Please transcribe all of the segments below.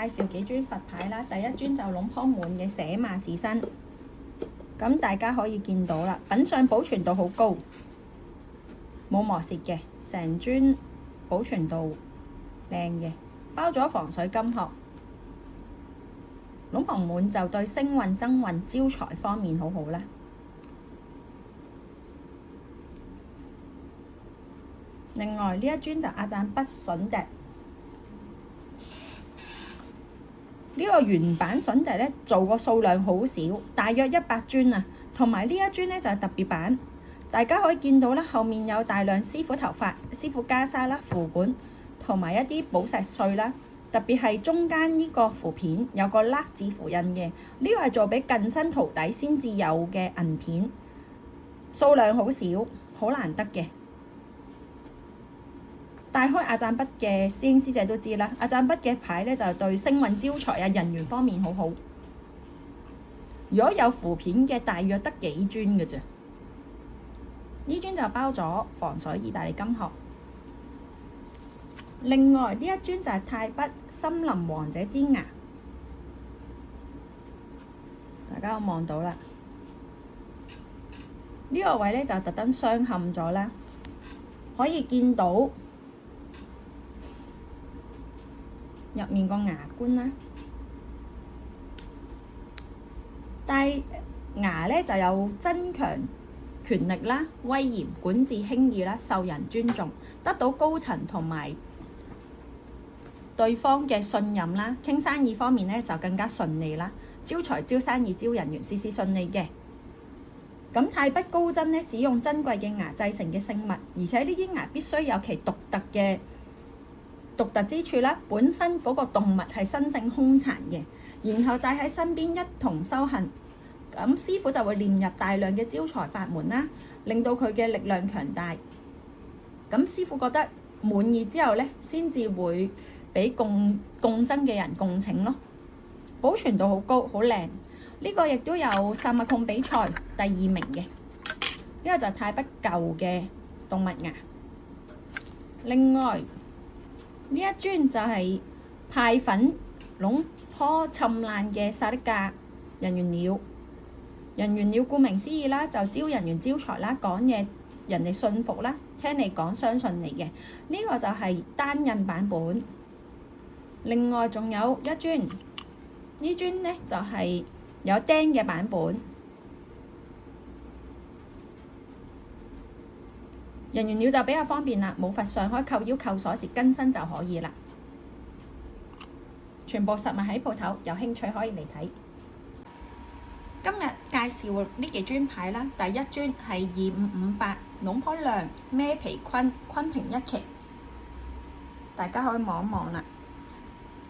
紹幾尊佛牌啦。第一尊就龍坡門嘅寫馬自身，咁大家可以見到啦，品相保存度好高，冇磨蝕嘅，成尊保存度靚嘅，包咗防水金殼。龍坡門就對星運、增運、招財方面好好啦。另外呢一尊就阿贊筆筍笛，呢個原版筍笛咧做個數量好少，大約100尊啊。同埋呢一尊咧就係特別版，大家可以見到啦，後面有大量師傅頭髮、師傅袈裟啦、符管同埋一啲寶石碎啦。特別係中間呢個符片有個勒字符印嘅，呢個係做俾近身徒弟先至有嘅銀片，數量好少，好難得嘅。帶開阿贊筆嘅師兄師姐都知啦，阿贊筆嘅牌咧就對星運招財啊、人緣方面好好。如果有符片嘅，大約得幾尊嘅啫。呢尊就包咗防水意大利金殼。另外呢一尊就係泰筆森林王者之牙，大家都望到啦。呢個位咧就特登鑲嵌咗啦，可以見到入面個牙冠啦，但係牙咧就有增強權力啦、威嚴、管治輕易啦、受人尊重，得到高層同埋對方嘅信任啦。傾生意方面咧就更加順利啦，招財、招生意、招人緣，事事順利嘅。咁泰筆高僧咧使用珍貴嘅牙製成嘅聖物，而且呢啲牙必須有其獨特之處啦。本身嗰個動物係生性兇殘嘅，然後帶喺身邊一同修行，咁師傅就會念入大量嘅招財法門啦，令到佢嘅力量強大。咁師傅覺得滿意之後咧，先至會俾共爭嘅人共請咯。保存度好高，好靚。呢個亦都有薩麥控比賽第2名嘅。呢個就係泰筆舊嘅動物牙。另外呢一尊就係派粉龍坡侵爛嘅薩利加人緣鳥。人緣鳥顧名思義啦，就招人緣招財啦，講嘢人哋信服啦，聽你講相信你嘅。呢個就係單印版本。另外仲有一尊，呢尊呢就係有釘嘅版本。人緣鳥就比較方便啦，冇佛上可以扣腰扣鎖匙跟身就可以啦。全部實物喺鋪頭，有興趣可以嚟睇。今日介紹呢幾尊牌啦，第一尊係2558龍坡亮孭皮坤平一期，大家可以望一望啦。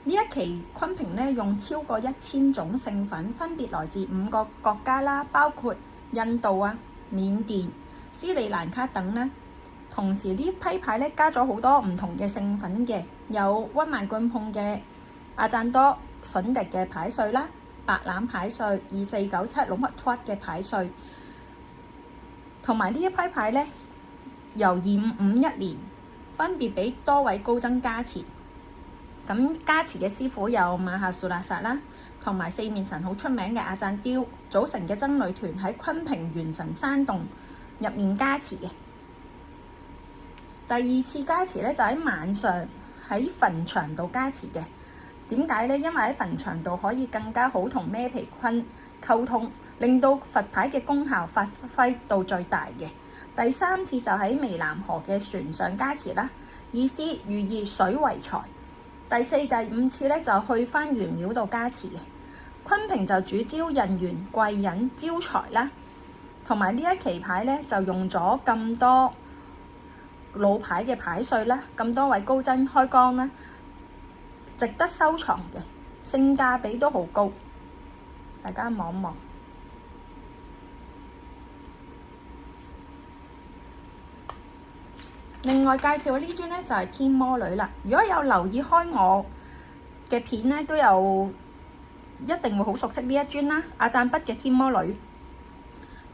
呢一期坤平咧用超過1000種聖粉，分別來自5個國家啦，包括印度啊、緬甸、斯里蘭卡等啦。同時呢批牌咧加咗好多唔同嘅聖粉嘅，有溫萬貫碰嘅阿贊多筍笛嘅牌碎啦，白欖牌碎、2497龍脈突嘅牌碎，同埋呢一批牌咧由2551年分別俾多位高僧加持。咁加持嘅師傅有馬夏蘇拉薩啦，同埋四面神好出名嘅阿贊雕組成嘅僧侶團喺昆平元神山洞入面加持嘅。第二次加持咧就喺晚上喺墳場度加持嘅。點解咧？因為喺墳場度可以更加好同孭皮坤溝通，令到佛牌嘅功效發揮到最大嘅。第三次就喺湄南河嘅船上加持啦，意思寓意水為財。第四、第五次咧就去返原廟度加持嘅。昆平就主招人緣貴人招財啦，同埋呢一期牌咧就用咗咁多老牌嘅牌碎啦，咁多位高僧開光啦，值得收藏嘅，性價比都好高，大家望一望。另外介紹呢尊咧就係天魔女啦。如果有留意開我嘅片咧，都有一定會好熟悉呢一尊啦。阿贊筆嘅天魔女，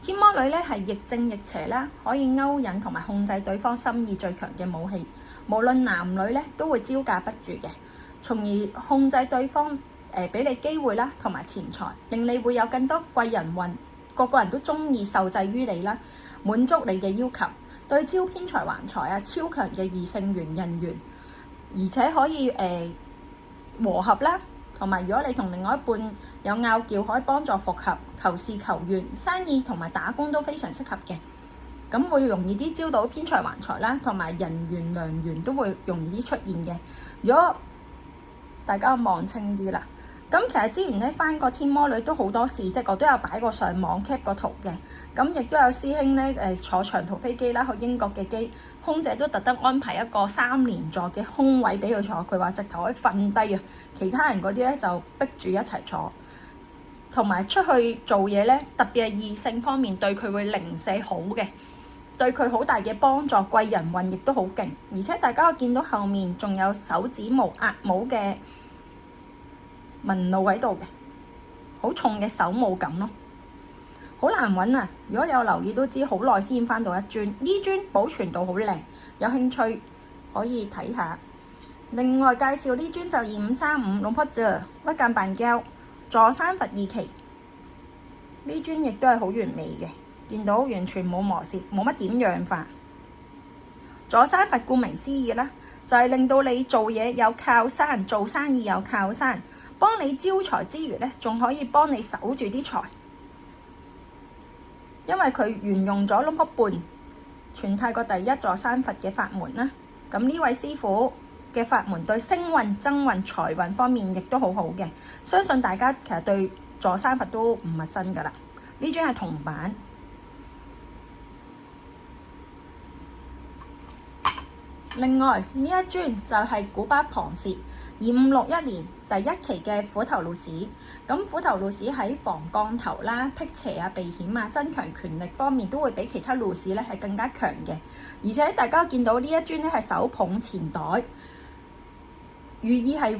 天魔女咧係亦正亦邪啦，可以勾引同埋控制對方心意最強嘅武器，無論男女咧都會招架不住嘅。從而控制對方俾你機會啦，同埋錢財，令你會有更多貴人運，個個人都中意受制於你啦，滿足你嘅要求，對招偏財還財啊，超強嘅異性緣人緣，而且可以和合啦。同埋，如果你同另外一半有拗撬，可以幫助復合、求事求願、生意同埋打工都非常適合嘅。咁會容易啲招到偏財還財啦，同埋人緣良緣都會容易啲出現嘅。如果大家望清啲啦，咁其實之前咧翻個天魔女都好多事蹟，我都有擺過上網 cap 個圖嘅。咁亦都有師兄咧坐長途飛機啦去英國嘅機，空姐都特登安排一個3連座嘅空位俾佢坐，佢話直頭可以瞓低啊，其他人嗰啲咧就逼住一齊坐。同埋出去做嘢咧，特別係異性方面對佢會零舍好嘅，對佢好大嘅幫助，貴人運亦都好勁。而且大家可以見到後面仲有手指模、額帽嘅紋路喺度嘅，好重嘅手帽感咯，好難揾啊！如果有留意都知，好耐先翻到一尊。呢尊保存到好靚，有興趣可以睇下。另外介紹呢尊就2535龍坡啫，屈間扮膠座山佛2期，呢尊亦都係好完美嘅，見到完全冇磨蝕，冇乜點氧化。座山佛顧名思義啦，就係令到你做嘢有靠山，做生意有靠山，幫你招財之餘咧，仲可以幫你守住啲財。因為佢沿用咗龍坡半，全泰國第一座山佛嘅法門啦。咁呢位師傅嘅法門對星運、增運、財運方面亦都好好嘅，相信大家其實對座山佛都唔陌生㗎啦。呢尊係銅板。另外呢一尊就係古巴龐氏2561年第1期嘅虎頭路士。咁虎頭路士喺防降頭啦、辟邪啊、避險啊、增強權力方面都會比其他路士咧係更加強嘅。而且大家見到呢一尊咧係手捧錢袋，寓意係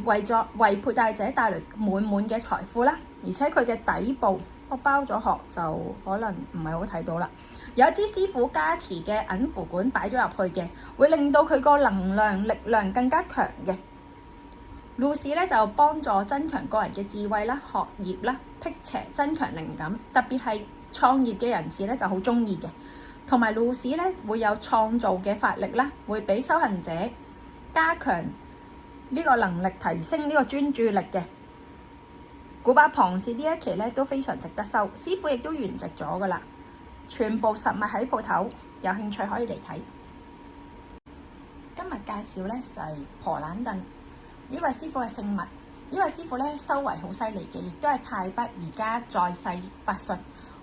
為佩戴者帶來滿滿嘅財富啦。而且佢嘅底部我包咗殼就可能唔係好睇到啦。有一支師傅加持嘅銀符管擺咗入去嘅，會令到佢個能量力量更加強嘅。路士咧就幫助增強個人嘅智慧啦、學業啦、辟邪、增強靈感，特別係創業嘅人士咧就好中意嘅。同埋路士咧會有創造嘅法力啦，會俾修行者加強呢個能力，提升呢個專注力嘅。古巴龐氏呢一期咧都非常值得收，師傅亦都圓寂咗噶啦，全部實物喺鋪頭，有興趣可以嚟睇。今日介紹咧就係婆懶凳，呢位師傅係姓麥，呢位師傅咧修為好犀利嘅，亦都係泰北而家在世法術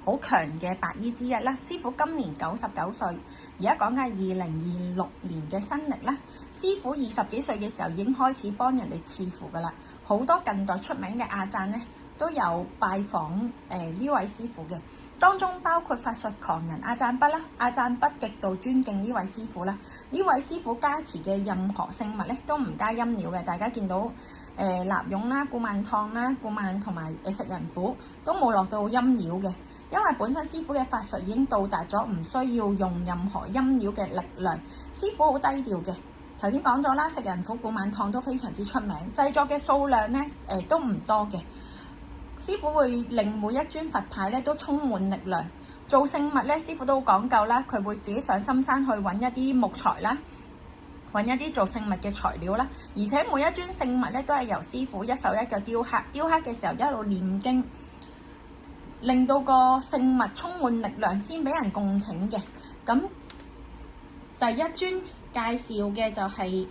好強嘅白衣之一啦。師傅今年99歲，而家講緊2026年嘅新曆啦。師傅20幾歲嘅時候已經開始幫人哋賜符噶啦，好多近代出名嘅阿贊咧都有拜訪呢位師傅嘅，當中包括法術狂人阿贊北啦。阿贊北極度尊敬呢位師傅啦，呢位師傅加持嘅任何聖物咧都唔加陰料嘅。大家見到蠟絨啦、古曼燙啦、古曼同埋食人符都冇落到陰料嘅，因為本身師傅嘅法術已經到達咗唔需要用任何陰料嘅力量。師傅好低調嘅，頭先講咗啦，食人符、古曼燙都非常之出名，製作嘅數量咧都唔多嘅。師傅會令每一尊佛牌咧都充滿力量。做聖物咧，師傅都好講究啦，佢會自己上深山去揾一啲木材啦，揾一啲做聖物嘅材料啦。而且每一尊聖物咧都係由師傅一手一腳雕刻，雕刻嘅時候一路念經，令到個聖物充滿力量先俾人共請嘅。咁第一尊介紹嘅就係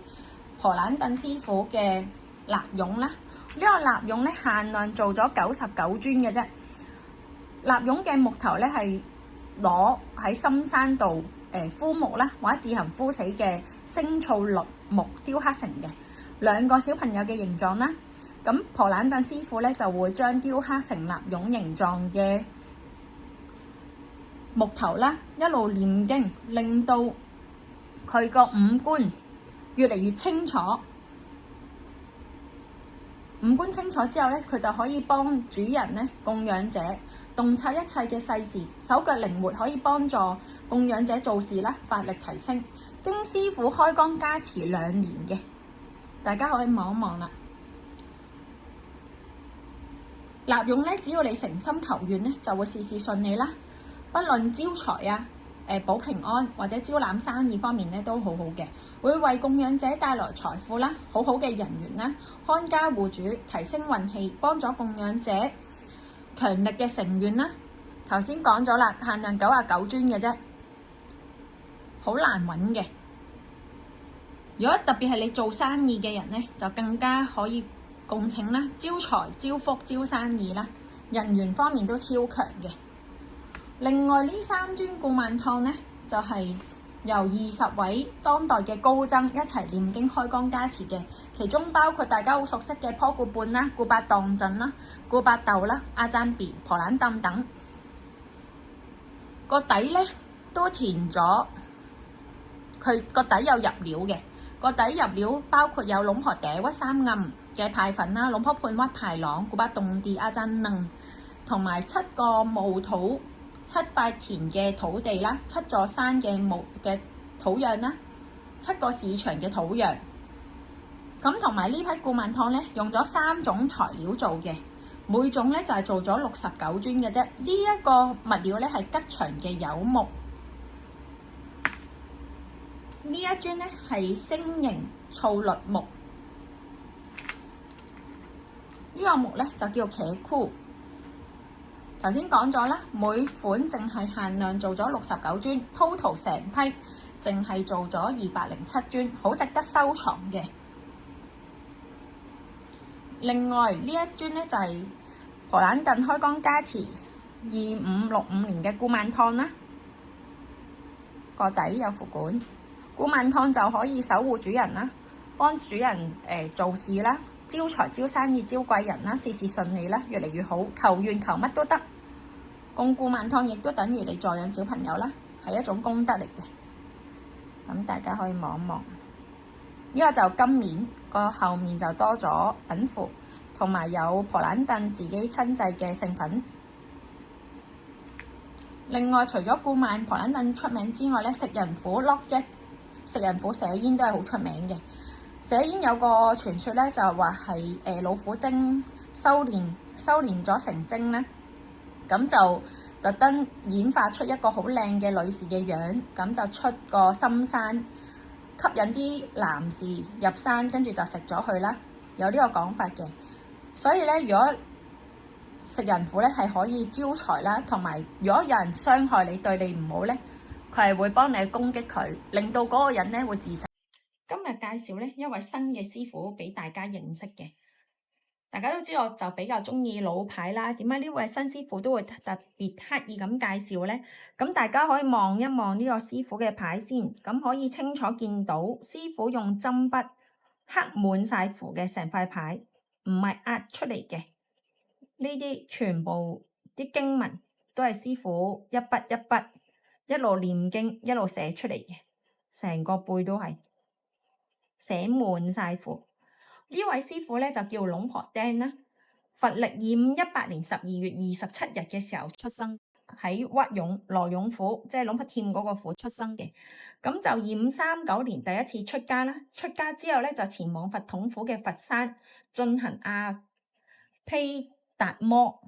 婆懶凳師傅嘅蠟絨啦。呢個蠟絨咧限量做咗99尊嘅啫。蠟絨嘅木頭咧係攞喺深山度枯木啦，或者自行枯死嘅星草綠木雕刻成嘅兩個小朋友嘅形狀啦。咁婆懶凳師傅咧就會將雕刻成蠟絨形狀嘅木頭啦，一路念經，令到佢個五官越嚟越清楚。五官清楚之後咧，佢就可以幫主人咧、供養者洞察一切嘅世事，手腳靈活，可以幫助供養者做事啦，法力提升。經師傅開光加持2年嘅，大家可以望一望啦。立用咧，只要你誠心求願咧，就會事事順利啦。不論招財啊、保平安或者招攬生意方面咧，都好好嘅，會為供養者帶來財富啦，好好嘅人緣啦，看家護主，提升運氣，幫咗供養者強力嘅成員啦。頭先講咗啦，限量99尊嘅啫，好難揾嘅。如果特別係你做生意嘅人咧，就更加可以共請啦，招財、招福、招生意啦，人緣方面都超強嘅。另外呢3尊古曼童咧，就係由20位當代嘅高僧一齊念經開光加持嘅，其中包括大家好熟悉嘅坡古本啦、古巴當陣啦、古巴豆啦、阿贊比、婆蘭燈等。個底咧都填咗，佢個底有入料嘅。個底入料包括有龍婆嗲屈三暗嘅派粉啦、龍婆判屈派朗、古巴洞地阿贊能，同埋7個墓土、7塊田嘅土地啦、7座山嘅墓嘅土壤啦、7個市場嘅土壤。咁同埋呢批古曼童咧，用咗3種材料做嘅，每種咧就係做咗69尊嘅啫。呢一個物料咧係吉祥嘅柚木。呢一尊咧係星形醋栗木，呢個木咧就叫茄箍。頭先講咗啦，每款淨係限量做咗69尊 ，total 成批淨係做咗207尊，好值得收藏嘅。另外呢一尊咧就係婆蘭頓開光加持2565年嘅古曼童啦，個底有副管。古曼童就可以守護主人啦，幫主人做事啦，招財、招生意、招貴人啦，事事順利啦，越嚟越好，求願求乜都得。供古曼童亦都等於你助養小朋友啦，係一種功德嚟嘅。咁大家可以望一望，呢個就金面，個後面就多咗品符，同埋有婆蘭頓自己親製嘅聖品。另外除咗古曼婆蘭頓出名之外咧，食人虎 Lock 食人虎寫煙都係好出名嘅。寫煙有個傳說咧，就話係老虎精修練咗成精咧，咁就特登演化出一個好靚嘅女士嘅樣，咁就出個深山吸引啲男士入山，跟住就食咗佢啦。有呢個講法嘅，所以咧，如果食人虎咧係可以招財啦，同埋如果有人傷害你對你唔好咧，佢係會幫你攻擊佢，令到嗰個人咧會自殺。今日介紹咧一位新嘅師傅俾大家認識嘅。大家都知我就比較中意老牌啦，點解呢位新師傅都會特別刻意咁介紹咧？咁大家可以望一望呢個師傅嘅牌先，咁可以清楚見到師傅用針筆刻滿晒符嘅成塊牌，唔係壓出嚟嘅。呢啲全部啲經文都係師傅一筆一筆一路念經一路寫出嚟嘅，成個背都係寫滿晒符。呢位師傅咧就叫龍婆釘啦，佛曆2518年12月27日嘅時候出生，喺屈勇羅勇府，即係龍婆添嗰個府出生嘅。咁就2539年第一次出家啦，出家之後咧就前往佛統府嘅佛山進行阿毗達摩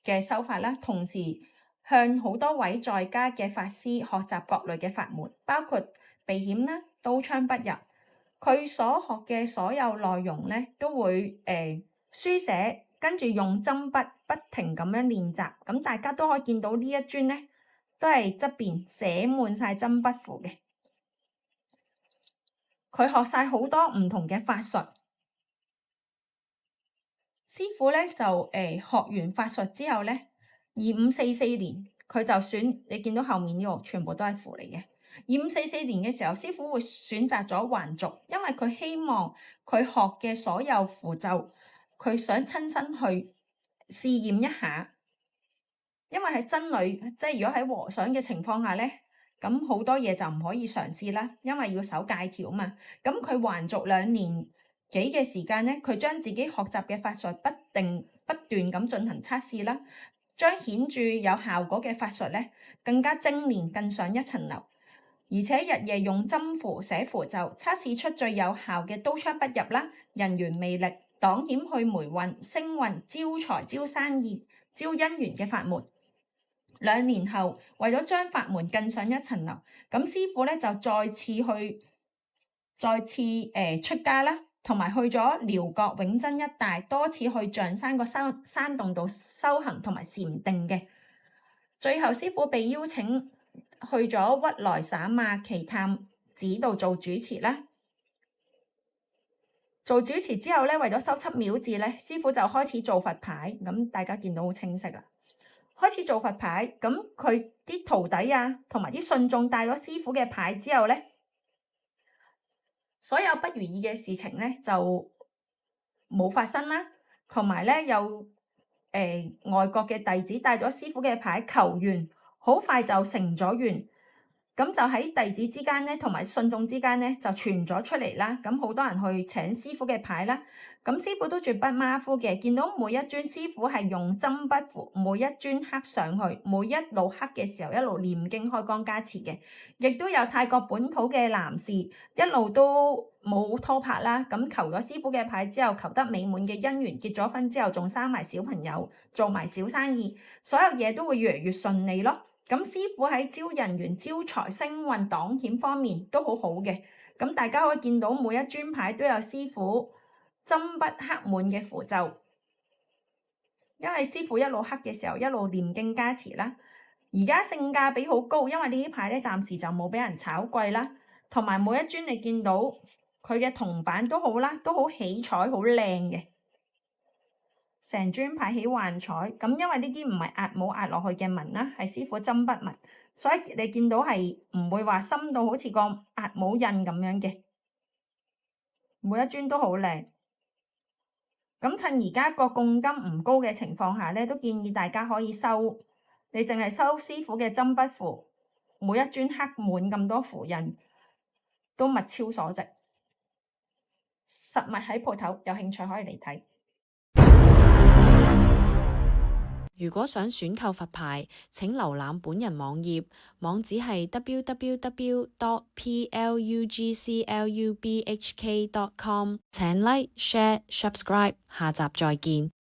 嘅修法啦，同時向好多位在家嘅法師學習各類嘅法門，包括避險啦、刀槍不入。佢所學嘅所有內容咧，都會書寫，跟住用針筆不停咁樣練習。咁大家都可以見到呢一尊咧，都係側邊寫滿晒針筆符嘅。佢學晒好多唔同嘅法術。師傅咧就學完法術之後咧，2544年佢就選，你見到後面呢個全部都係符嚟嘅。2544年嘅時候，師傅會選擇咗還俗，因為佢希望佢學嘅所有符咒，佢想親身去試驗一下。因為喺僧侶，即係如果喺和尚嘅情況下咧，咁好多嘢就唔可以嘗試啦，因為要守戒條嘛。咁佢還俗2年幾嘅時間咧，佢將自己學習嘅法術不斷咁進行測試啦，將顯著有效果嘅法術咧更加精煉，更上一層樓。而且日夜用針符寫符咒，測試出最有效嘅刀槍不入啦、人緣魅力擋險去霉運、星運、招財、招生意、招姻緣嘅法門。2年後，為咗將法門更上一層樓，咁師傅咧就再次出家啦，同埋去咗寮國永珍一帶，多次去象山個山洞度修行同埋禪定嘅。最後師傅被邀請去咗鬱來省馬岐探寺度做主持啦。做主持之後咧，為咗修葺廟寺咧，師傅就開始做佛牌，咁大家見到好清晰啦。開始做佛牌，咁佢啲徒弟啊，同埋啲信眾帶咗師傅嘅牌之後咧，所有不如意嘅事情咧就冇發生啦。同埋咧有外國嘅弟子帶咗師傅嘅牌求願，好快就成咗願。咁就喺弟子之間咧，同埋信眾之間咧就傳咗出嚟啦。咁好多人去請師傅嘅牌啦。咁師傅都絕不馬虎嘅，見到每一尊師傅係用針筆符，每一尊刻上去，每一路刻嘅時候一路念經開光加持嘅。亦都有泰國本土嘅男士一路都冇拖拍啦。咁求咗師傅嘅牌之後，求得美滿嘅姻緣，結咗婚之後仲生埋小朋友，做埋小生意，所有嘢都會越嚟越順利咯。咁師傅喺招人緣、招財、星運、擋險方面都好好嘅。咁大家可以見到每一尊牌都有師傅針筆刻滿嘅符咒，因為師傅一路刻嘅時候一路念經加持啦。而家性價比好高，因為呢啲牌咧暫時就冇俾人炒貴啦。同埋每一尊你見到佢嘅銅板都好啦，都好起彩、好靚嘅。成尊牌起幻彩，咁因為呢啲唔係壓冇壓落去嘅紋啦，係師傅針筆紋，所以你見到係唔會話深到好似個壓冇印咁樣嘅。每一尊都好靚。咁趁而家個貢金唔高嘅情況下咧，都建議大家可以收，你淨係收師傅嘅針筆符，每一尊刻滿咁多符印，都物超所值。實物喺鋪頭，有興趣可以嚟睇。如果想選購佛牌，請瀏覽本人網頁，網址係 www.plugclubhk.com。請 Like、Share、Subscribe，下集再見。